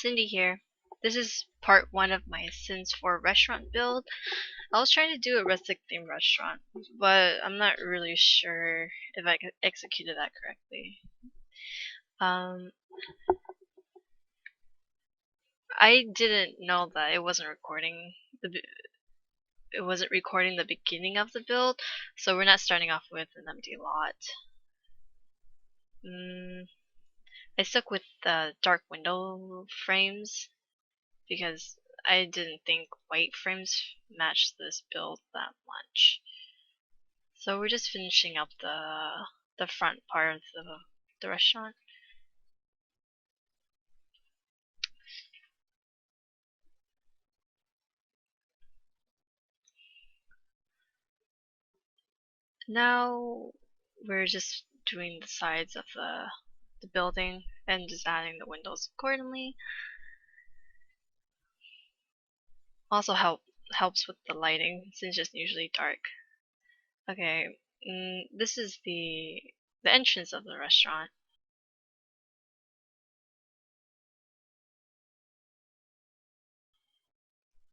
Cindy here. This is part 1 of my Sims 4 restaurant build. I was trying to do a rustic themed restaurant, but I'm not really sure if I executed that correctly. I didn't know that it wasn't recording the beginning of the build, so we're not starting off with an empty lot. I stuck with the dark window frames because I didn't think white frames matched this build that much. So we're just finishing up the front part of the restaurant. Now we're just doing the sides of the building and just adding the windows accordingly. Also helps with the lighting since it's usually dark. Okay, this is the entrance of the restaurant.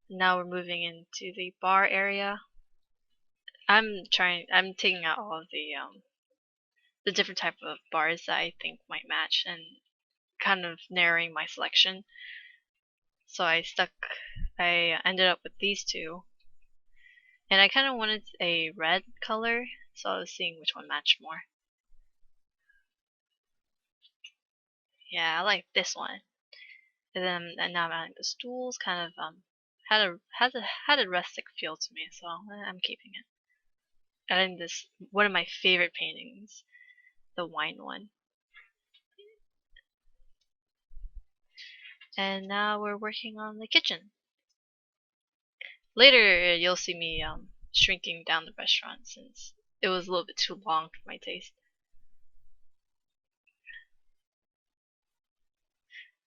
Now we're moving into the bar area. I'm taking out all of the different type of bars that I think might match and kind of narrowing my selection. So I ended up with these two. And I kind of wanted a red color, so I was seeing which one matched more. Yeah, I like this one. And now I'm adding the stools, kind of had a rustic feel to me, so I'm keeping it. Adding this one of my favorite paintings, the wine one. And now we're working on the kitchen. Later you'll see me shrinking down the restaurant since it was a little bit too long for my taste.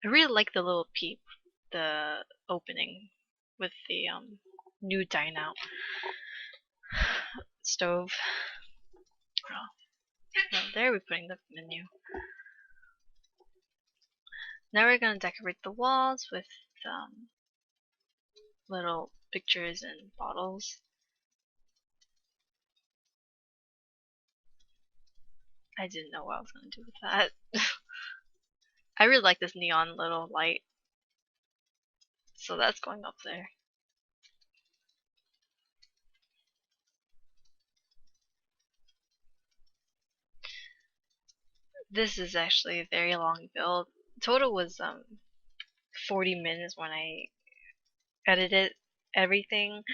I really like the little peep, the opening with the new dine out stove. Oh, there we're putting the menu. Now we're gonna decorate the walls with little pictures and bottles. I didn't know what I was gonna do with that. I really like this neon little light, so that's going up there. This is actually a very long build. Total was 40 minutes when I edited everything,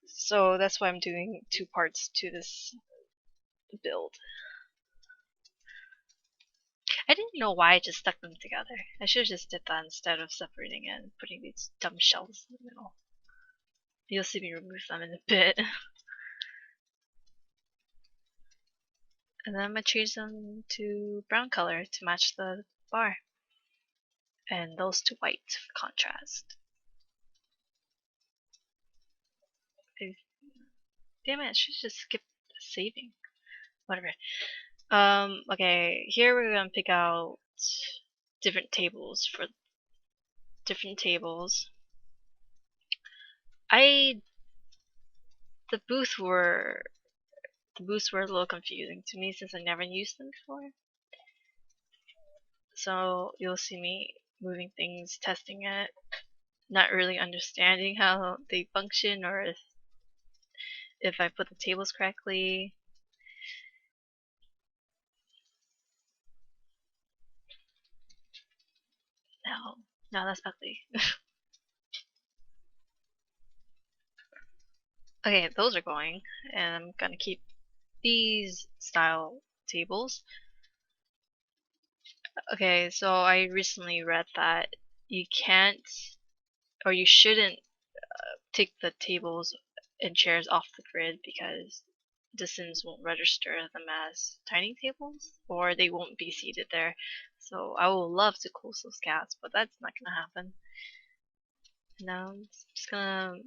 so that's why I'm doing 2 parts to this build. I didn't know why I just stuck them together. I should have just did that instead of separating it and putting these dumb shells in the middle. You'll see me remove them in a bit. And then I'm gonna change them to brown color to match the bar. And those to white for contrast. Damn it, I should just skip saving. Whatever. Okay, here we're gonna pick out different tables for different tables. The booths were a little confusing to me since I never used them before. So you'll see me moving things, testing it, not really understanding how they function or if I put the tables correctly. No, that's ugly. Okay, those are going, and I'm gonna keep these style tables. Okay, so I recently read that you can't or you shouldn't take the tables and chairs off the grid because the Sims won't register them as dining tables or they won't be seated there. So I would love to close those gaps, but that's not gonna happen. Now I'm just gonna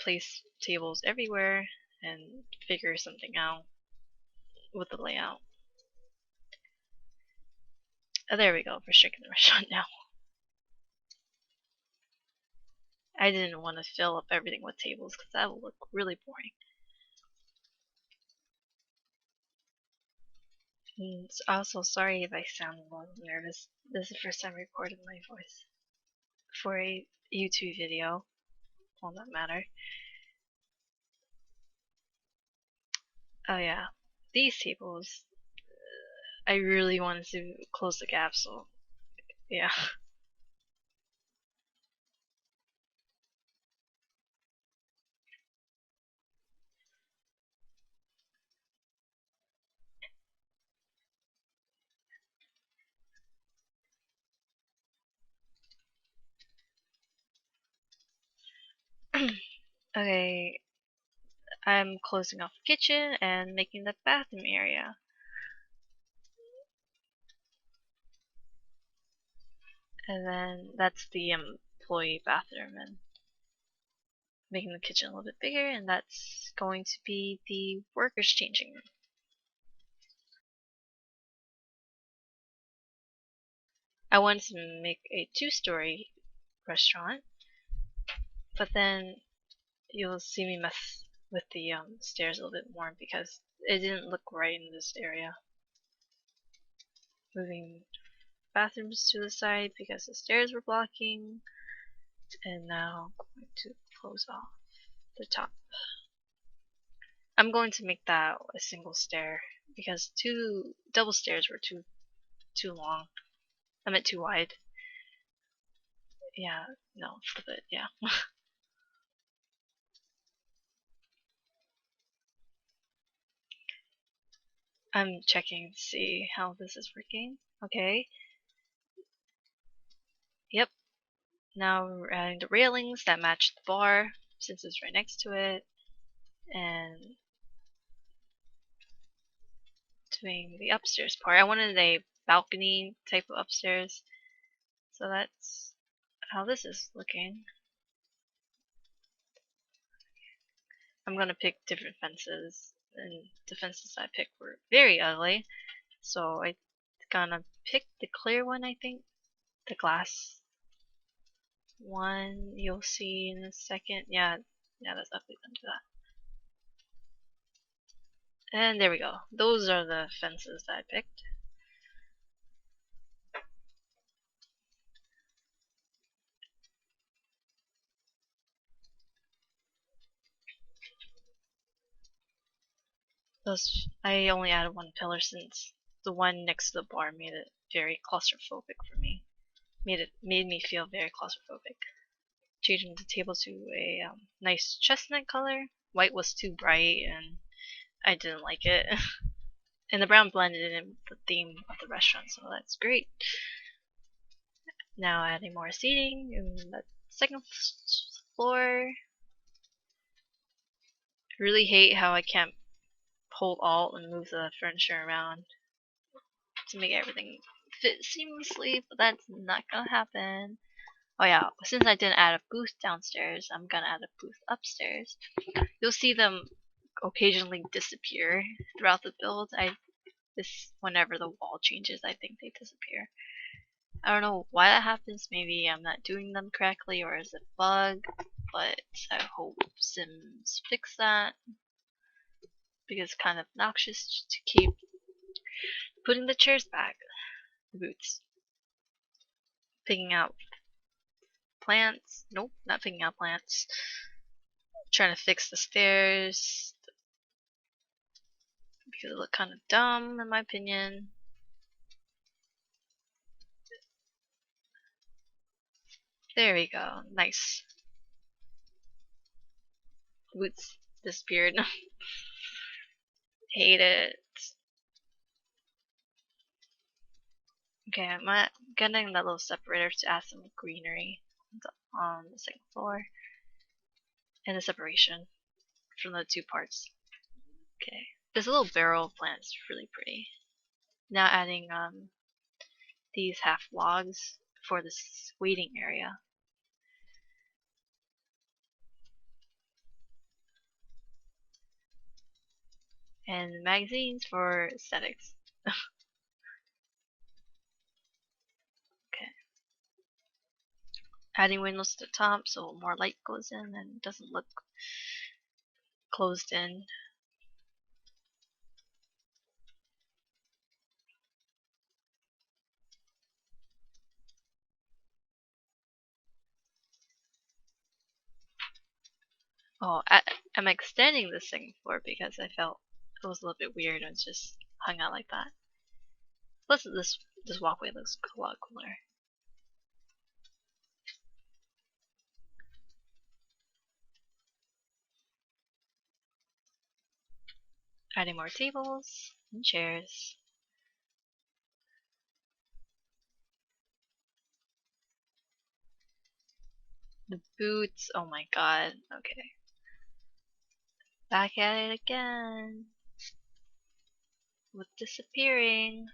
place tables everywhere and figure something out with the layout. Oh, there we go. We're shrinking the restaurant now. I didn't want to fill up everything with tables because that would look really boring. And also, sorry if I sound a little nervous. This is the first time I recorded my voice for a YouTube video, on that matter. Oh yeah, these tables, I really wanted to close the gap, so yeah. Okay, I'm closing off the kitchen and making the bathroom area. And then that's the employee bathroom, and making the kitchen a little bit bigger, and that's going to be the workers' changing room. I wanted to make a two-story restaurant, but then you'll see me mess with the stairs a little bit more because it didn't look right in this area. Moving bathrooms to the side because the stairs were blocking, and now I'm going to close off the top. I'm going to make that a single stair because two double stairs were too long. I meant too wide. Yeah, no, flip it, yeah. I'm checking to see how this is working. Okay, yep. Now we're adding the railings that match the bar since it's right next to it, and doing the upstairs part. I wanted a balcony type of upstairs, so that's how this is looking. I'm gonna pick different fences, and the fences I picked were very ugly, so I'm gonna pick the clear one, I think. The glass one you'll see in a second. Yeah, that's definitely gonna do that. And there we go. Those are the fences that I picked. Those I only added one pillar since the one next to the bar made it very claustrophobic for me. Made me feel very claustrophobic. Changing the table to a nice chestnut color. White was too bright and I didn't like it. And the brown blended in with the theme of the restaurant, so that's great. Now adding more seating in the second floor. I really hate how I can't hold Alt and move the furniture around to make everything fit seamlessly, but that's not gonna happen. Oh yeah, since I didn't add a booth downstairs, I'm gonna add a booth upstairs. You'll see them occasionally disappear throughout the build. Whenever the wall changes, I think they disappear. I don't know why that happens. Maybe I'm not doing them correctly, or is it a bug? But I hope Sims fix that because it's kind of obnoxious to keep putting the chairs back, the booths. Picking out plants. Nope, not picking out plants. Trying to fix the stairs because it looked kind of dumb in my opinion. There we go. Nice. Boots disappeared. Hate it. Okay, I'm getting that little separator to add some greenery on the second floor. And the separation from the two parts. Okay. This little barrel plant is really pretty. Now adding these half logs for this waiting area. And magazines for aesthetics. Okay. Adding windows to the top so more light goes in and it doesn't look closed in. Oh, I'm extending the second floor because I felt it was a little bit weird and it's just hung out like that. Plus this walkway looks a lot cooler. Adding more tables and chairs. The boots, oh my god, okay. Back at it again. With disappearing.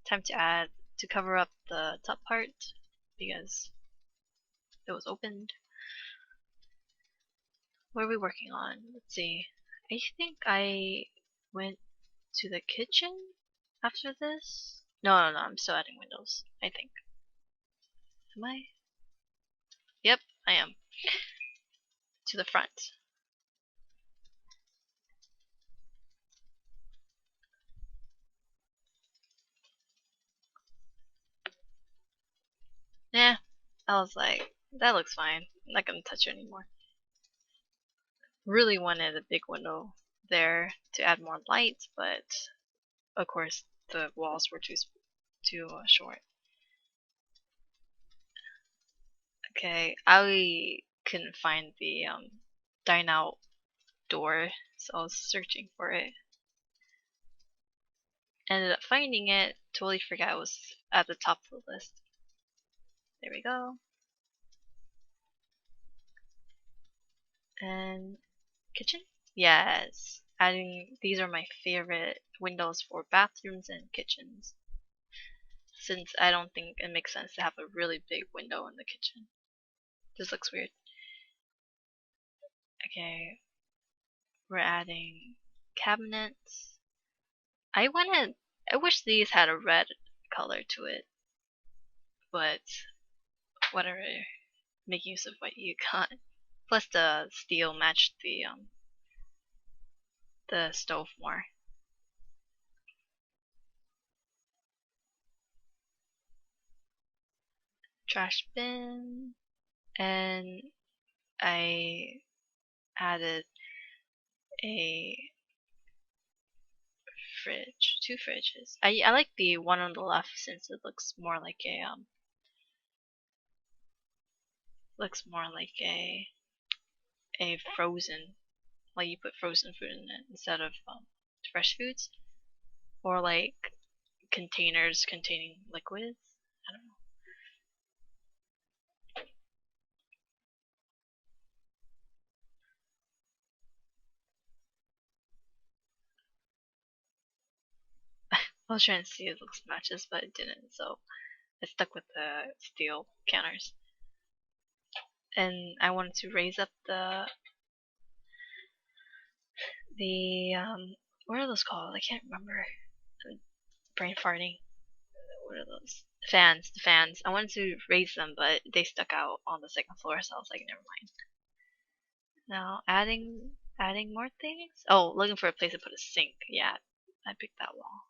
Time to cover up the top part because it was opened. What are we working on? Let's see. I think I went to the kitchen after this. No, I'm still adding windows, I think. Am I? Yep, I am. To the front. Yeah, I was like, that looks fine. I'm not gonna touch it anymore. Really wanted a big window there to add more light, but of course the walls were too short. Okay, I couldn't find the dine out door, so I was searching for it. Ended up finding it, totally forgot it was at the top of the list. There we go. And kitchen? Yes. Adding these are my favorite windows for bathrooms and kitchens. Since I don't think it makes sense to have a really big window in the kitchen. This looks weird. Okay. We're adding cabinets. I wish these had a red color to it. But whatever. Make use of what you got. Plus the steel matched the stove more. Trash bin, and I added a fridge, two fridges. I like the one on the left since it looks more like a frozen, like you put frozen food in it instead of fresh foods, or like containers containing liquids. I don't know. I was trying to see if it looks matches, but it didn't, so I stuck with the steel counters. And I wanted to raise up the what are those called? I can't remember. Brain farting. What are those? Fans. The fans. I wanted to raise them, but they stuck out on the second floor, so I was like, never mind. Now adding more things. Oh, looking for a place to put a sink. Yeah, I picked that wall.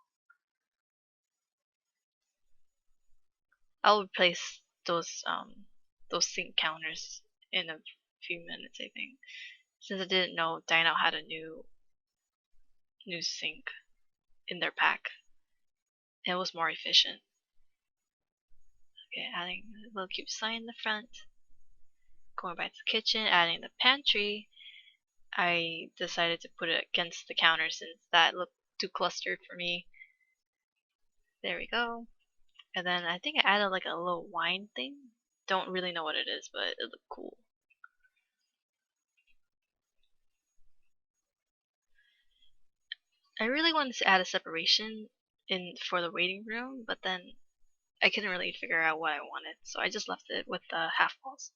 I'll replace those sink counters in a few minutes, I think. Since I didn't know Dine Out had a new sink in their pack. It was more efficient. Okay, adding a little cute sign in the front. Going back to the kitchen, adding the pantry. I decided to put it against the counter since that looked too clustered for me. There we go. And then I think I added like a little wine thing. Don't really know what it is, but it looked cool. I really wanted to add a separation in for the waiting room, but then I couldn't really figure out what I wanted, so I just left it with the half walls.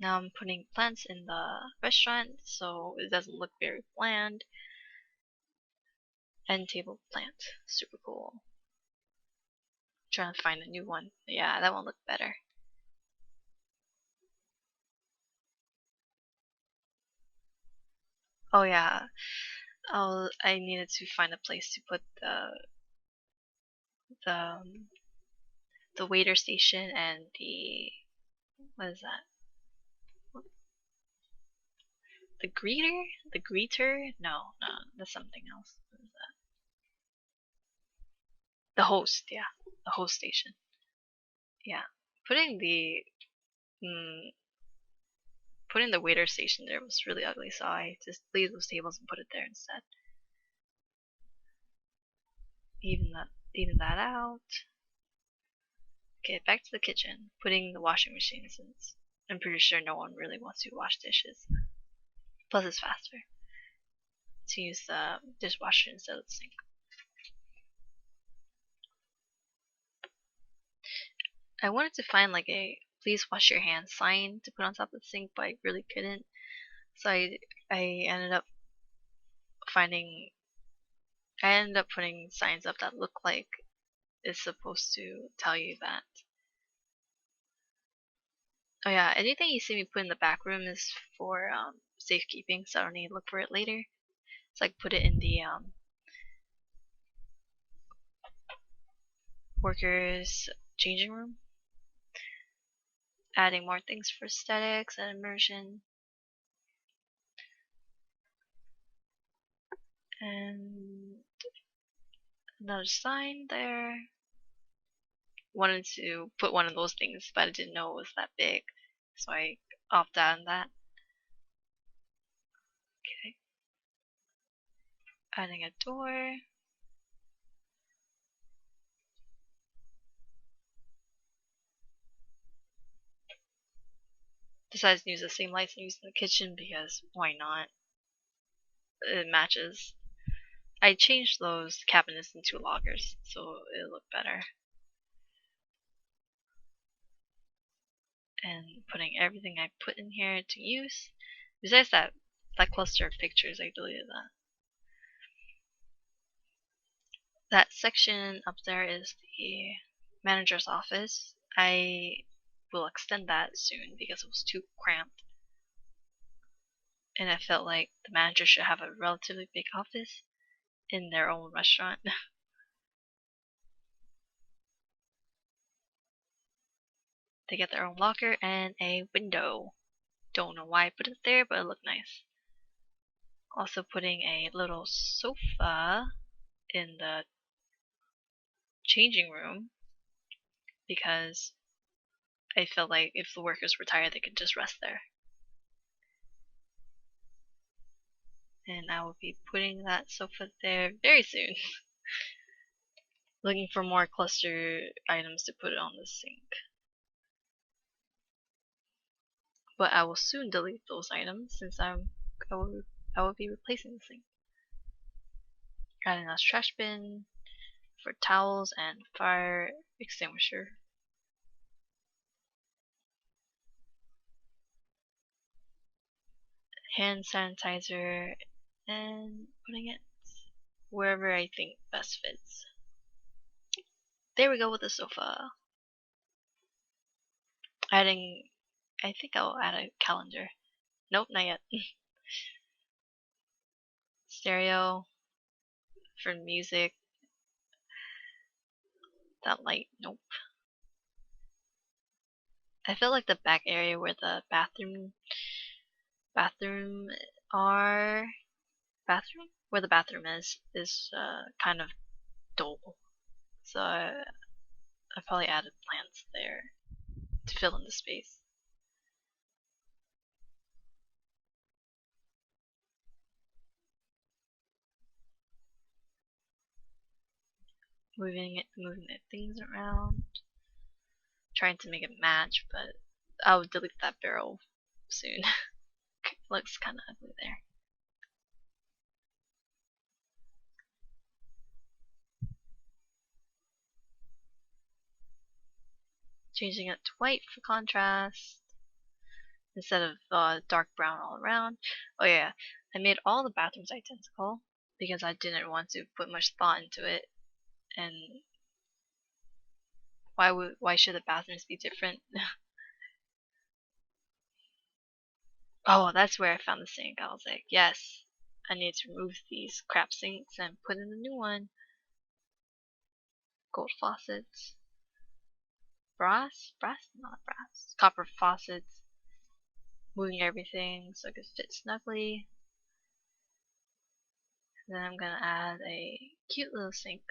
Now I'm putting plants in the restaurant so it doesn't look very bland. End table plant. Super cool. Trying to find a new one. Yeah, that one looked better. Oh yeah, I needed to find a place to put the the waiter station and the what is that? The greeter? The greeter? No, no, that's something else. What is that? The host, yeah, the host station. Yeah, putting the mm, putting the waiter station there was really ugly, so I just leave those tables and put it there instead. Even that out. Okay, back to the kitchen. Putting the washing machine since I'm pretty sure no one really wants to wash dishes. Plus, it's faster to use the dishwasher instead of the sink. I wanted to find like a please wash your hands sign to put on top of the sink, but I really couldn't. So I ended up finding I ended up putting signs up that look like it's supposed to tell you that. Oh yeah, anything you see me put in the back room is for safekeeping, so I don't need to look for it later. So I put it in the workers changing room, adding more things for aesthetics and immersion. And another sign there. Wanted to put one of those things, but I didn't know it was that big, so I opted out on that. Okay. Adding a door. Decided to use the same lights I used in the kitchen because why not? It matches. I changed those cabinets into lockers, so it looked better. And putting everything I put in here to use. Besides that cluster of pictures, I deleted that. That section up there is the manager's office. I will extend that soon because it was too cramped. And I felt like the manager should have a relatively big office in their own restaurant. They get their own locker and a window. Don't know why I put it there, but it looked nice. Also putting a little sofa in the changing room because I felt like if the workers were tired, they could just rest there. And I will be putting that sofa there very soon. Looking for more cluster items to put on the sink. But I will soon delete those items since I will be replacing the sink. Adding a trash bin for towels and fire extinguisher. Hand sanitizer and putting it wherever I think best fits. There we go with the sofa. Adding, I think I'll add a calendar. Nope, not yet. Stereo for music. That light, nope. I feel like the back area where the bathroom are bathroom where the bathroom is kind of dull. So I probably added plants there to fill in the space. Moving the things around, trying to make it match, but I'll delete that barrel soon. Looks kind of ugly there. Changing it to white for contrast instead of dark brown all around. Oh yeah, I made all the bathrooms identical because I didn't want to put much thought into it, and Why should the bathrooms be different? Oh, that's where I found the sink. I was like, yes, I need to remove these crap sinks and put in a new one. Gold faucets. Brass? Not brass. Copper faucets. Moving everything so it could fit snugly. Then I'm gonna add a cute little sink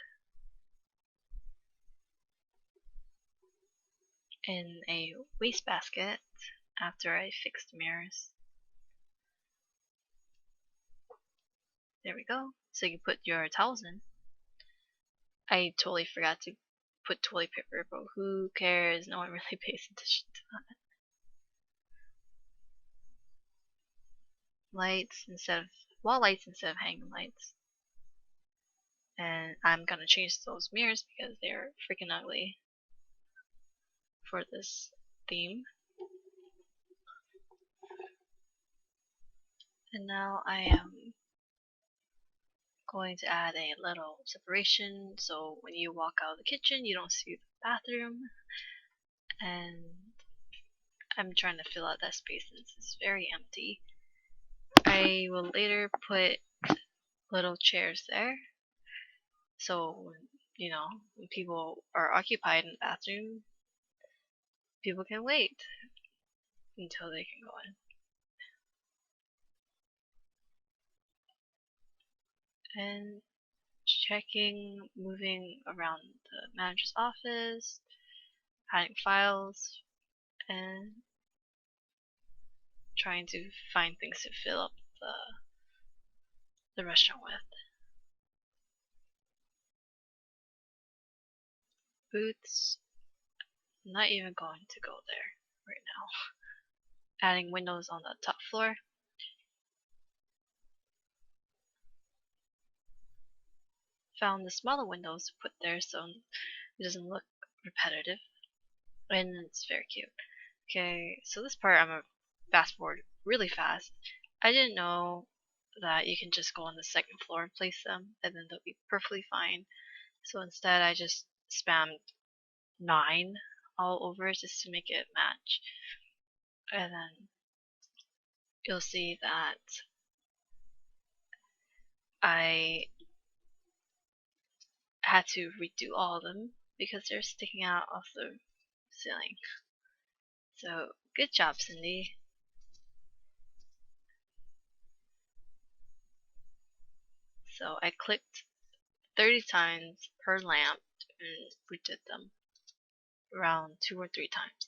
in a wastebasket after I fix the mirrors. There we go. So you can put your towels in. I totally forgot to put toilet paper, but who cares? No one really pays attention to that. Lights instead of wall lights instead of hanging lights. And I'm gonna change those mirrors because they're freaking ugly for this theme. And now I am going to add a little separation so when you walk out of the kitchen you don't see the bathroom. And I'm trying to fill out that space since it's very empty. I will later put little chairs there so when people are occupied in the bathroom, people can wait until they can go in. And checking, moving around the manager's office, adding files, and trying to find things to fill up the restaurant with. Booths, not even going to go there right now. Adding windows on the top floor. Found the smaller windows to put there so it doesn't look repetitive. And it's very cute. Okay, so this part I'm gonna fast forward really fast. I didn't know that you can just go on the second floor and place them and then they'll be perfectly fine. So instead I just spammed 9 all over just to make it match. And then you'll see that I had to redo all of them because they're sticking out of the ceiling. So good job, Cindy. So I clicked 30 times per lamp and redid them around 2 or 3 times.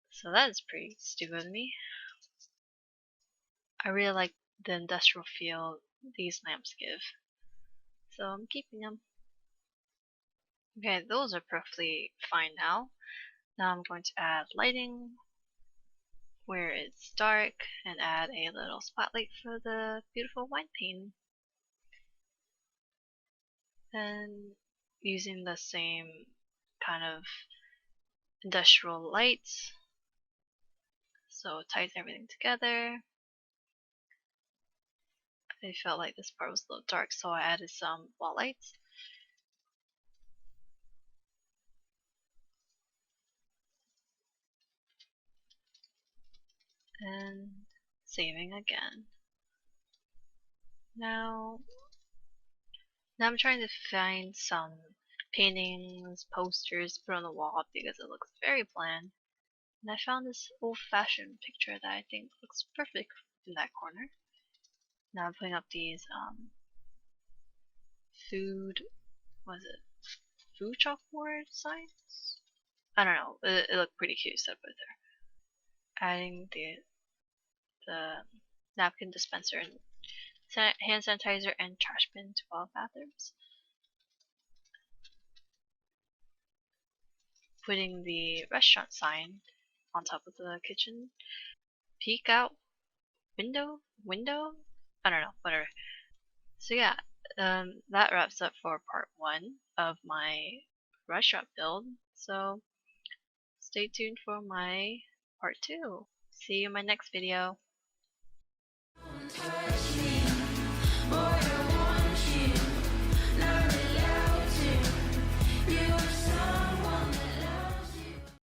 So that is pretty stupid of me. I really like the industrial feel these lamps give. So I'm keeping them. Okay, those are perfectly fine now. Now I'm going to add lighting where it's dark and add a little spotlight for the beautiful wine painting. And using the same kind of industrial lights, so it ties everything together. I felt like this part was a little dark, so I added some wall lights. And saving again. Now I'm trying to find some paintings, posters to put on the wall because it looks very bland. And I found this old-fashioned picture that I think looks perfect in that corner. Now I'm putting up these food, was it food chalkboard signs? I don't know. It looked pretty cute, so I put it there. Adding the napkin dispenser and hand sanitizer and trash bin to all bathrooms. Putting the restaurant sign on top of the kitchen. Peek out window? I don't know, whatever. So yeah, that wraps up for part 1 of my restaurant build. So stay tuned for my part 2. See you in my next video.